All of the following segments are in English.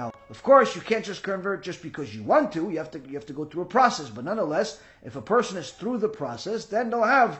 Now, of course, you can't just convert just because you want to. You have to go through a process. But nonetheless, if a person is through the process, then they'll have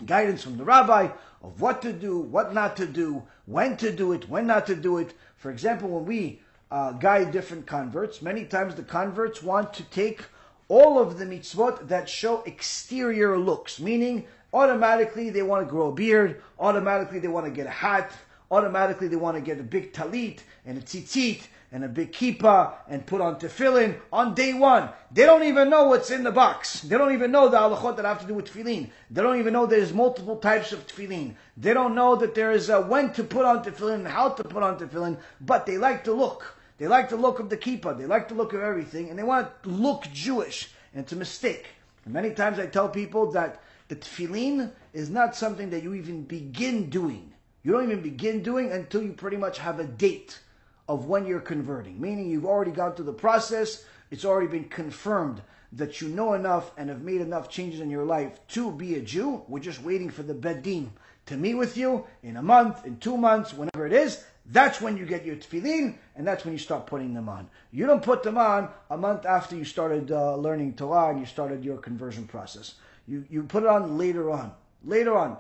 guidance from the rabbi of what to do, what not to do, when to do it, when not to do it. For example, when we guide different converts, many times the converts want to take all of the mitzvot that show exterior looks, meaning automatically they want to grow a beard, automatically they want to get a hat, automatically they want to get a big talit and a tzitzit and a big kippah and put on tefillin on day one. They don't even know what's in the box. They don't even know the halachot that have to do with tefillin. They don't even know there's multiple types of tefillin. They don't know that there is when to put on tefillin and how to put on tefillin, but they like to look. They like the look of the kippah. They like the look of everything, and they want to look Jewish. And it's a mistake. And many times I tell people that the tefillin is not something that you even begin doing. You don't even begin doing until you pretty much have a date of when you're converting. Meaning you've already gone through the process. It's already been confirmed that you know enough and have made enough changes in your life to be a Jew. We're just waiting for the Beit Din to meet with you in a month, in 2 months, whenever it is. That's when you get your tefillin, and that's when you start putting them on. You don't put them on a month after you started learning Torah and you started your conversion process. You put it on later on. Later on.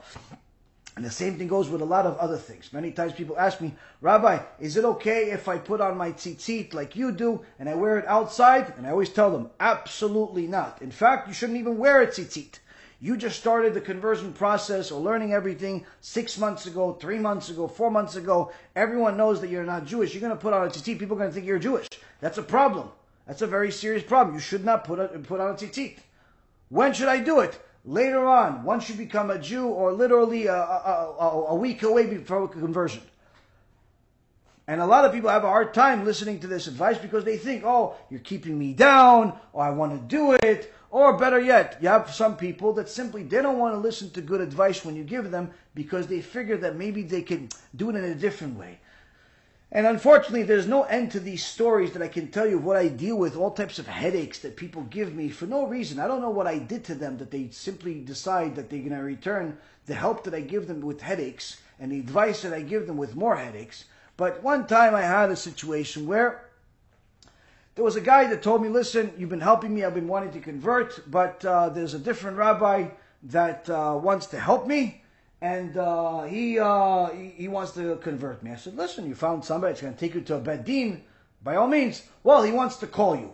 And the same thing goes with a lot of other things. Many times people ask me, Rabbi, is it okay if I put on my tzitzit like you do and I wear it outside? And I always tell them, absolutely not. In fact, you shouldn't even wear a tzitzit. You just started the conversion process or learning everything 6 months ago, 3 months ago, 4 months ago. Everyone knows that you're not Jewish. You're going to put on a tzitzit. People are going to think you're Jewish. That's a problem. That's a very serious problem. You should not put on a tzitzit. When should I do it? Later on, once you become a Jew, or literally a week away before conversion. And a lot of people have a hard time listening to this advice because they think, oh, you're keeping me down, or I want to do it, or better yet, you have some people that simply, they don't want to listen to good advice when you give them because they figure that maybe they can do it in a different way. And unfortunately, there's no end to these stories that I can tell you of what I deal with, all types of headaches that people give me for no reason. I don't know what I did to them that they simply decide that they're going to return the help that I give them with headaches and the advice that I give them with more headaches. But one time I had a situation where there was a guy that told me, listen, you've been helping me, I've been wanting to convert, but there's a different rabbi that wants to help me. And he wants to convert me. I said, listen, you found somebody that's going to take you to a Beit Din. By all means. Well, he wants to call you.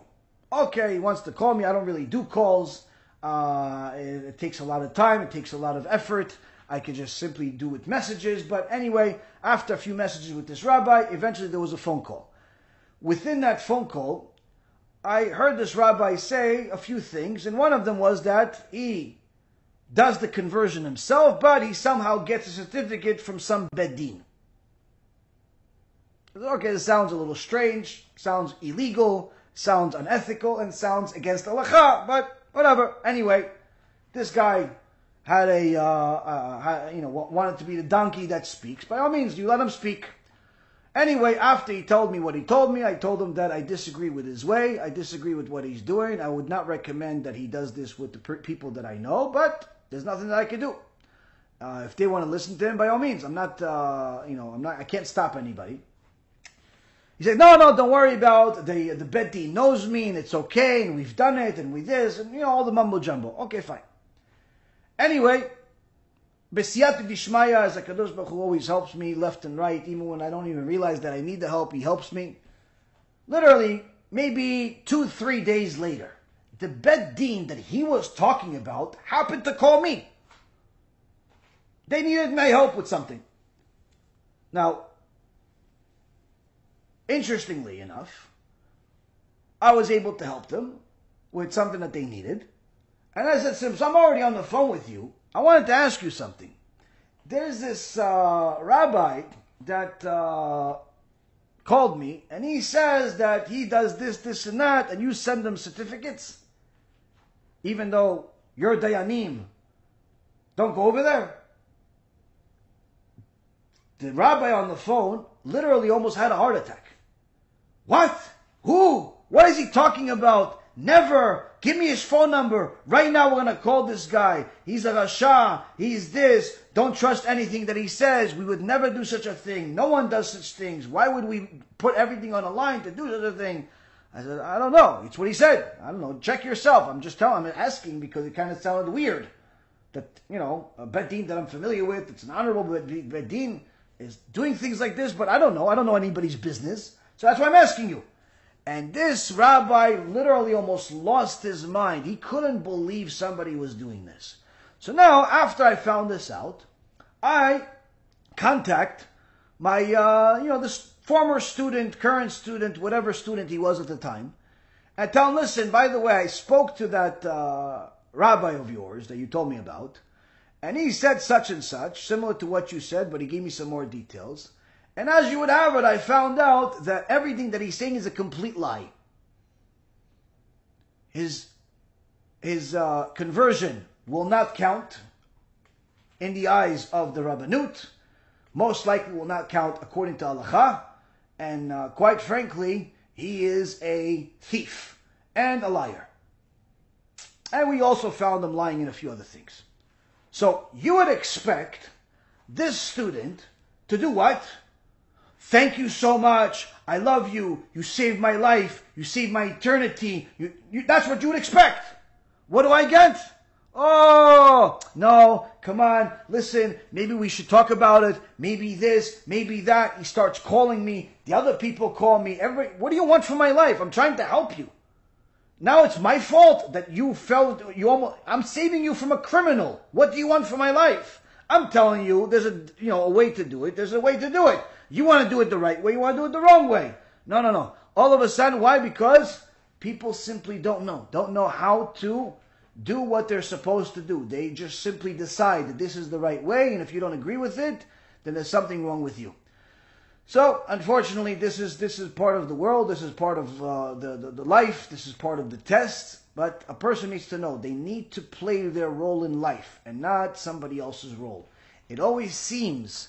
Okay, he wants to call me. I don't really do calls. It takes a lot of time. It takes a lot of effort. I could just simply do with messages. But anyway, after a few messages with this rabbi, eventually there was a phone call. Within that phone call, I heard this rabbi say a few things. And one of them was that he does the conversion himself, but he somehow gets a certificate from some Beit Din. Okay, this sounds a little strange, sounds illegal, sounds unethical, and sounds against halacha, but whatever. Anyway, this guy had wanted to be the donkey that speaks. By all means, you let him speak. Anyway, after he told me what he told me, I told him that I disagree with his way, I disagree with what he's doing. I would not recommend that he does this with the people that I know, but there's nothing that I can do. If they want to listen to him, by all means. I can't stop anybody. He said, no, don't worry about the Beit Din knows me, and it's okay, and we've done it, and we this, and all the mumbo jumbo. Okay, fine. Anyway, B'siyata Dishmaya, as HaKadosh Baruch Hu always helps me left and right, even when I don't even realize that I need the help, he helps me. Literally, maybe 2-3 days later, the Beit Din that he was talking about happened to call me. They needed my help with something. Now, interestingly enough, I was able to help them with something that they needed. And I said, since I'm already on the phone with you, I wanted to ask you something. There's this rabbi that called me, and he says that he does this, and that, and you send them certificates, even though you're Dayanim. Don't go over there. The rabbi on the phone literally almost had a heart attack. What? Who? What is he talking about? Never. Give me his phone number. Right now we're going to call this guy. He's a Rasha. He's this. Don't trust anything that he says. We would never do such a thing. No one does such things. Why would we put everything on the line to do such a thing? I said, I don't know. It's what he said. I don't know. Check yourself. I'm just telling, I'm asking because it kind of sounded weird. That, a Bet Din that I'm familiar with, it's an honorable Bet Din, is doing things like this, but I don't know. I don't know anybody's business. So that's why I'm asking you. And this rabbi literally almost lost his mind. He couldn't believe somebody was doing this. So now, after I found this out, I contact my, this former student, current student, whatever student he was at the time, and tell him, listen, by the way, I spoke to that rabbi of yours that you told me about, and he said such and such, similar to what you said, but he gave me some more details. And as you would have it, I found out that everything that he's saying is a complete lie. His conversion will not count in the eyes of the Rabbanut, most likely will not count according to Halacha, and quite frankly, he is a thief and a liar. And we also found him lying in a few other things. So you would expect this student to do what? Thank you so much. I love you. You saved my life. You saved my eternity. That's what you would expect. What do I get? Oh, no, come on, listen, maybe we should talk about it. Maybe this, maybe that. He starts calling me. The other people call me. What do you want from my life? I'm trying to help you. Now it's my fault that I'm saving you from a criminal. What do you want from my life? I'm telling you, there's a way to do it. There's a way to do it. You want to do it the right way. You want to do it the wrong way. No. All of a sudden, why? Because people simply don't know how to do what they're supposed to do. They just simply decide that this is the right way, and if you don't agree with it, then there's something wrong with you. So, unfortunately, this is part of the world. This is part of the life. This is part of the test. But a person needs to know they need to play their role in life and not somebody else's role. It always seems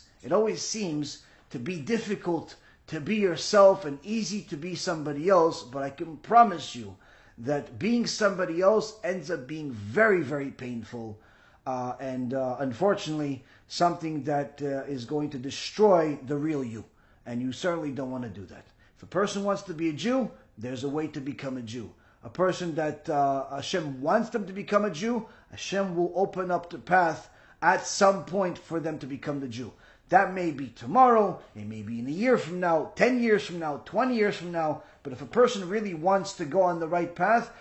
to be difficult to be yourself and easy to be somebody else, but I can promise you that being somebody else ends up being very, very painful and unfortunately something that is going to destroy the real you. And you certainly don't want to do that. If a person wants to be a Jew, there's a way to become a Jew. A person that Hashem wants them to become a Jew, Hashem will open up the path at some point for them to become the Jew. That may be tomorrow, it may be in a year from now, 10 years from now, 20 years from now. But if a person really wants to go on the right path,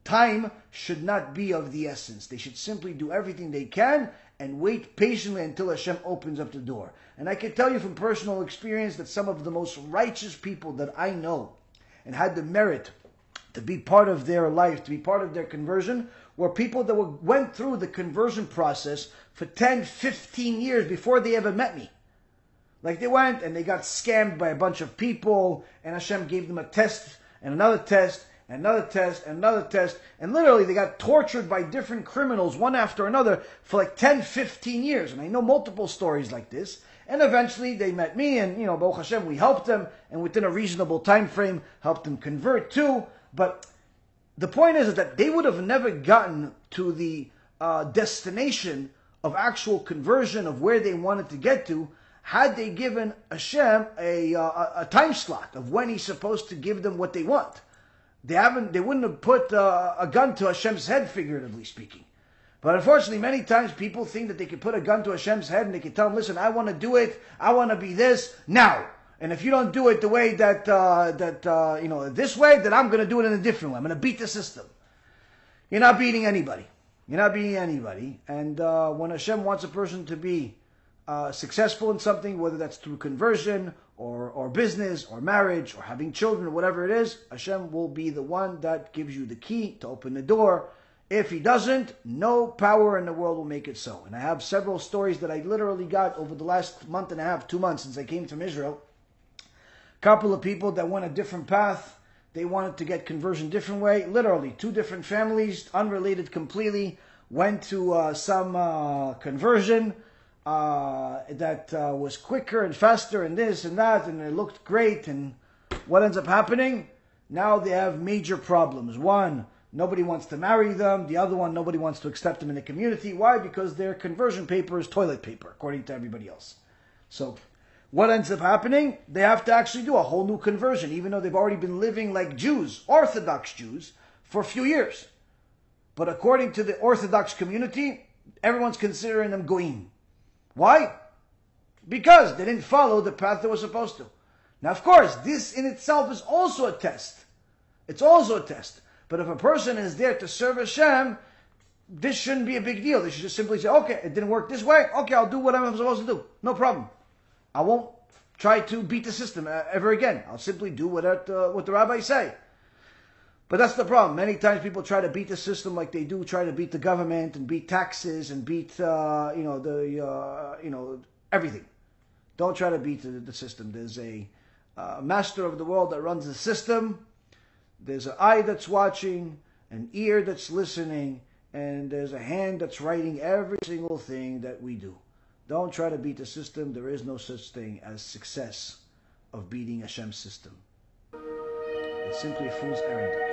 time should not be of the essence. They should simply do everything they can and wait patiently until Hashem opens up the door. And I can tell you from personal experience that some of the most righteous people that I know and had the merit to be part of their life, to be part of their conversion, were people that went through the conversion process for 10, 15 years before they ever met me. Like they went and they got scammed by a bunch of people, and Hashem gave them a test, and another test, and another test, and another test, and literally they got tortured by different criminals, one after another, for like 10, 15 years. And I know multiple stories like this. And eventually they met me, and Baruch Hashem, we helped them, and within a reasonable time frame, helped them convert too. But the point is that they would have never gotten to the destination of actual conversion, of where they wanted to get to, had they given Hashem a time slot of when He's supposed to give them what they want. They wouldn't have put a gun to Hashem's head, figuratively speaking. But unfortunately, many times people think that they can put a gun to Hashem's head and they can tell him, listen, I want to do it, I want to be this, now. And if you don't do it the way this way, then I'm going to do it in a different way. I'm going to beat the system. You're not beating anybody. You're not beating anybody. And when Hashem wants a person to be successful in something, whether that's through conversion or business or marriage or having children or whatever it is, Hashem will be the one that gives you the key to open the door. If He doesn't, no power in the world will make it so. And I have several stories that I literally got over the last month and a half, 2 months since I came from Israel. A couple of people that went a different path. They wanted to get conversion different way. Literally, 2 different families, unrelated completely, went to some conversion that was quicker and faster and this and that, and it looked great. And what ends up happening? Now they have major problems. One, Nobody wants to marry them. The other one, nobody wants to accept them in the community. Why? Because their conversion paper is toilet paper, according to everybody else. So what ends up happening? They have to actually do a whole new conversion, even though they've already been living like Jews, Orthodox Jews, for a few years. But according to the Orthodox community, everyone's considering them goyim. Why? Because they didn't follow the path they were supposed to. Now, of course, this in itself is also a test. It's also a test. But if a person is there to serve Hashem, this shouldn't be a big deal. They should just simply say, okay, it didn't work this way. Okay, I'll do what I'm supposed to do. No problem. I won't try to beat the system ever again. I'll simply do what the rabbis say. But that's the problem. Many times people try to beat the system like they do try to beat the government and beat taxes and beat everything. Don't try to beat the system. There's a master of the world that runs the system. There's an eye that's watching, an ear that's listening, and there's a hand that's writing every single thing that we do. Don't try to beat the system. There is no such thing as success of beating Hashem's system. It's simply a fool's errand.